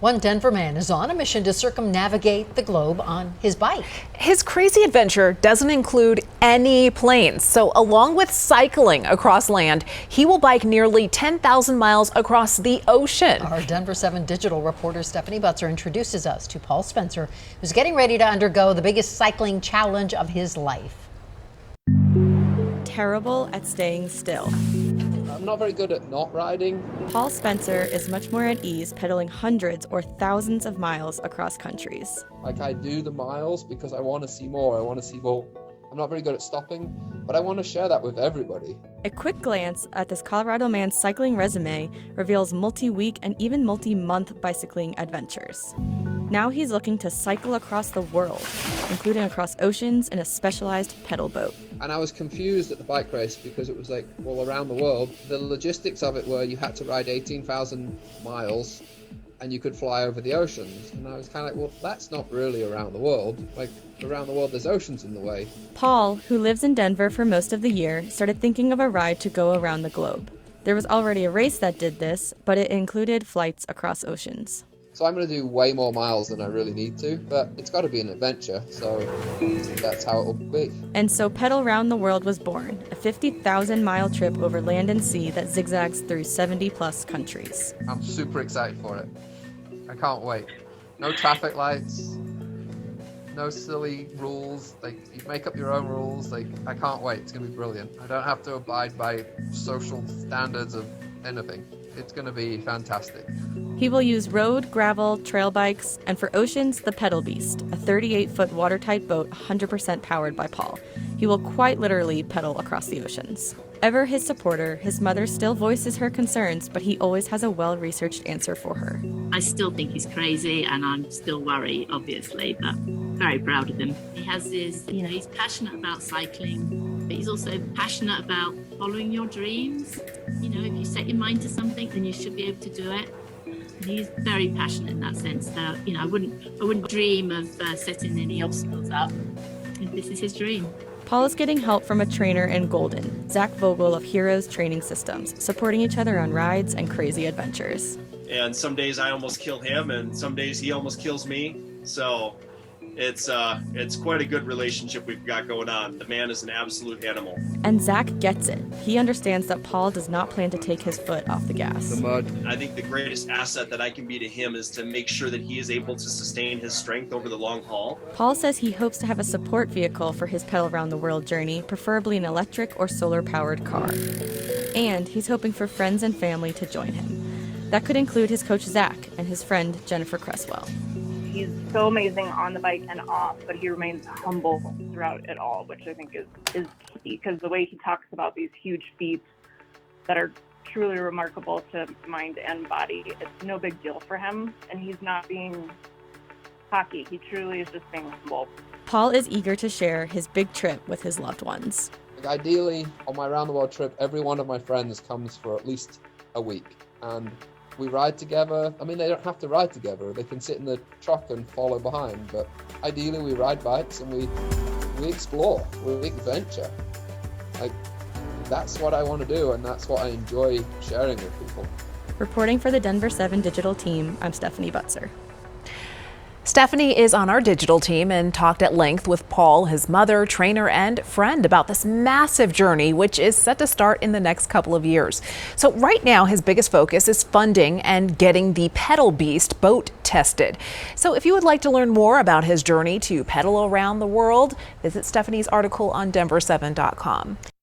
One Denver man is on a mission to circumnavigate the globe on his bike. His crazy adventure doesn't include any planes. So along with cycling across land, he will bike nearly 10,000 miles across the ocean. Our Denver 7 digital reporter Stephanie Butzer introduces us to Paul Spencer, who's getting ready to undergo the biggest cycling challenge of his life. Terrible at staying still. I'm not very good at not riding. Paul Spencer is much more at ease pedaling hundreds or thousands of miles across countries. Like, I do the miles because I want to see more. I want to see more. I'm not very good at stopping, but I want to share that with everybody. A quick glance at this Colorado man's cycling resume reveals multi-week and even multi-month bicycling adventures. Now he's looking to cycle across the world, including across oceans in a specialized pedal boat. And I was confused at the bike race because it was like, well, around the world. The logistics of it were you had to ride 18,000 miles and you could fly over the oceans. And I was kind of like, well, that's not really around the world. Like, around the world, there's oceans in the way. Paul, who lives in Denver for most of the year, started thinking of a ride to go around the globe. There was already a race that did this, but it included flights across oceans. So I'm going to do way more miles than I really need to, but it's got to be an adventure, so that's how it will be. And so Pedal Round the World was born, a 50,000-mile trip over land and sea that zigzags through 70-plus countries. I'm super excited for it. I can't wait. No traffic lights, no silly rules. Like, you make up your own rules. Like, I can't wait. It's going to be brilliant. I don't have to abide by social standards of anything. It's going to be fantastic. He will use road, gravel, trail bikes, and for oceans, the Pedal Beast, a 38-foot watertight boat 100% powered by Paul. He will quite literally pedal across the oceans. Ever his supporter, his mother still voices her concerns, but he always has a well-researched answer for her. I still think he's crazy, and I'm still worried, obviously, but very proud of him. He has this, he's passionate about cycling, but he's also passionate about following your dreams. If you set your mind to something, then you should be able to do it. And he's very passionate in that sense. That I wouldn't dream of setting any obstacles up. And this is his dream. Paul is getting help from a trainer in Golden, Zach Vogel of Heroes Training Systems, supporting each other on rides and crazy adventures. And some days I almost kill him, and some days he almost kills me. So it's quite a good relationship we've got going on. The man is an absolute animal. And Zach gets it. He understands that Paul does not plan to take his foot off the gas. The mud. I think the greatest asset that I can be to him is to make sure that he is able to sustain his strength over the long haul. Paul says he hopes to have a support vehicle for his Pedal Around the World journey, preferably an electric or solar-powered car. And he's hoping for friends and family to join him. That could include his coach Zach and his friend Jennifer Cresswell. He's so amazing on the bike and off, but he remains humble throughout it all, which I think is key, because the way he talks about these huge feats that are truly remarkable to mind and body, it's no big deal for him, and he's not being cocky. He truly is just being humble. Paul is eager to share his big trip with his loved ones. Ideally, on my round the world trip, every one of my friends comes for at least a week, and we ride together. I mean, they don't have to ride together. They can sit in the truck and follow behind. But ideally, we ride bikes and we explore. We adventure. Like, that's what I want to do, and that's what I enjoy sharing with people. Reporting for the Denver 7 digital team, I'm Stephanie Butzer. Stephanie is on our digital team and talked at length with Paul, his mother, trainer, and friend about this massive journey, which is set to start in the next couple of years. So right now, his biggest focus is funding and getting the Pedal Beast boat tested. So if you would like to learn more about his journey to pedal around the world, visit Stephanie's article on Denver7.com.